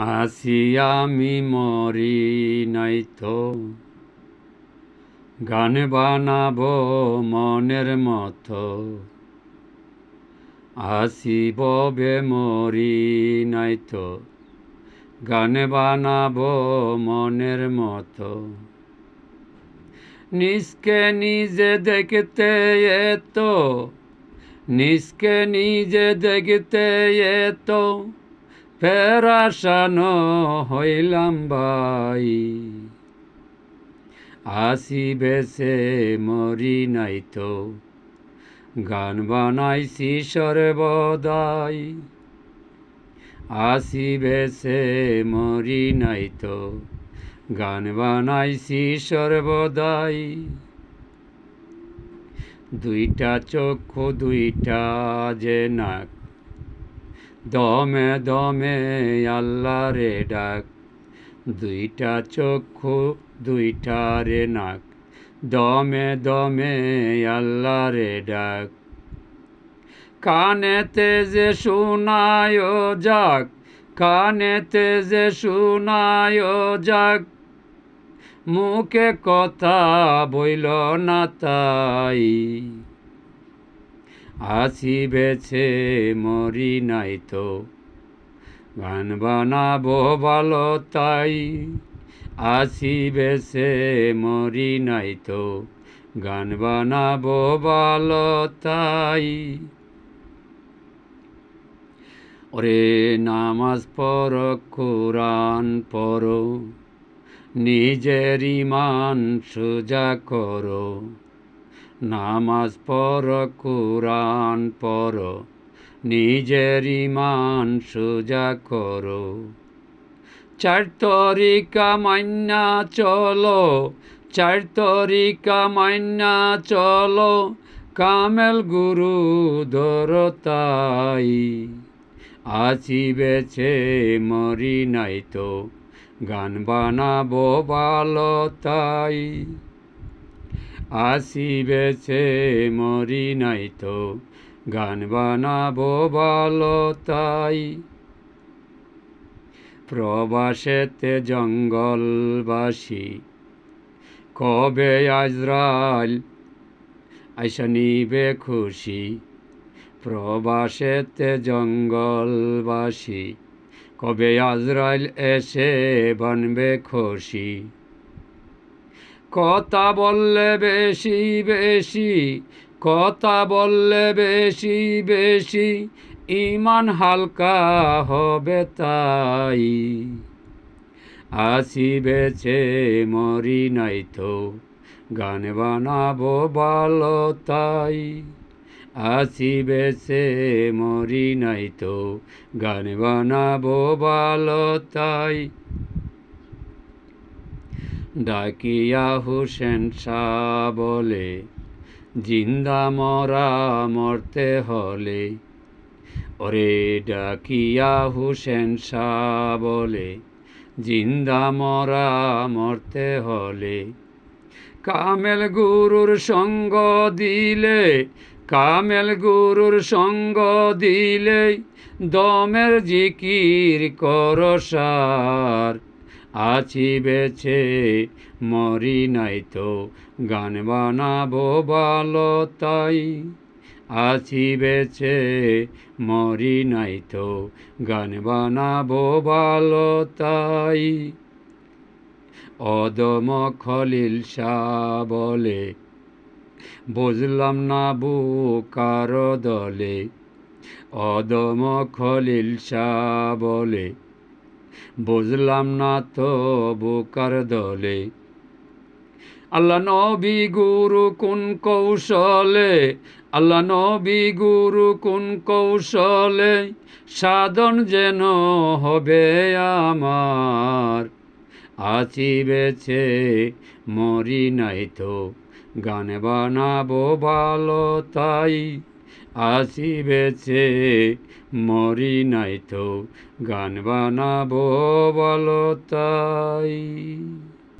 আসি আমি মরি নাই তো, গান বানাবো মনের মতো। আসি ববে মরি নাই তো, গান বানাবো মনের মতো। নিজকে নিজে দেখতে এতো, নিজকে নিজে দেখতে এতো, ফেরাসানো হইলাম ভাই। আসি বেছে মরি নাই তো, গান বানাইছি সর্বদাই। আসি বেছে মরি নাই তো, গান বানাইছি সর্বদাই। দুইটা চক্ষু দুইটা যে নাক, দমে দমে আল্লাহরে ডাক। দুইটা চক্ষু দুইটা রে নাক, দমে দমে আল্লাহরে ডাক। কানেতে যে শোনায় যাক, কানেতে যে শোনায় যাক, মুখে কথা বইল না তাই। আসি বেছে মরি নাই তো, গান বানাবো ভালো তাই। আসি বেছে মরি নাই তো, গান বানাবো ভালো তাই। ওরে নামাজ পড়ো, কোরআন পড়ো, নিজের ঈমান সোজা করো। নামাজ পড়ো, কোরআন পড়ো, নিজের ঈমান সোজা করো। চার তরিকা মান্না চলো, চার তরিকা মান্না চলো, কামেল গুরু ধরো তাই। আসি বেছে মরি নাই তো, গান বানাবো ভালো তাই। আসি বেছে মরি নাই তো, গান বানাবো ভালো তাই। প্রবাসেতে জঙ্গলবাসী, কবে আজরাইল আইসা নিবে খুশি। প্রবাসেতে জঙ্গলবাসী, কবে আজরাইল এসে বানবে খুশি। কথা বললে বেশি বেশি, কথা বললে বেশি বেশি, ঈমান হালকা হবে তাই। আসি বেছে মরি নাই তো, গান বানাবো ভালো তাই। আসি বেছে মরি নাই তো, গান বানাবো ভালো তাই। ডাকিয়া হোসেন শাহ বলে, জিন্দা মরা মরতে হলে। ওরে ডাকিয়া হোসেন শাহ বলে, জিন্দা মরা মরতে হলে। কামেল গুরুর সঙ্গ দিলে, কামেল গুরুর সঙ্গ দিলে, দমের জিকির করো সার। আছি বেছে মরি নাই তো, গান বানাবো ভালো তাই। আছি বেছে মরি নাই তো, গান বানাবো ভালো তাই। অদম খলিল শাহ বলে, বুঝলাম না বুকার দলে। অদম খলিল শাহ বলে, বুঝলাম না তো বুকার দলে। আল্লাহ নবী গুরু কোন কৌশলে, আল্লাহ নবী গুরু কোন কৌশলে, সাধন যেন হবে আমার। আছি বেছে মরি নাই তো, গান বানাবো ভালো তাই। আসি বেছে মরি নাই তো, গান বানাবো ভালো তাই।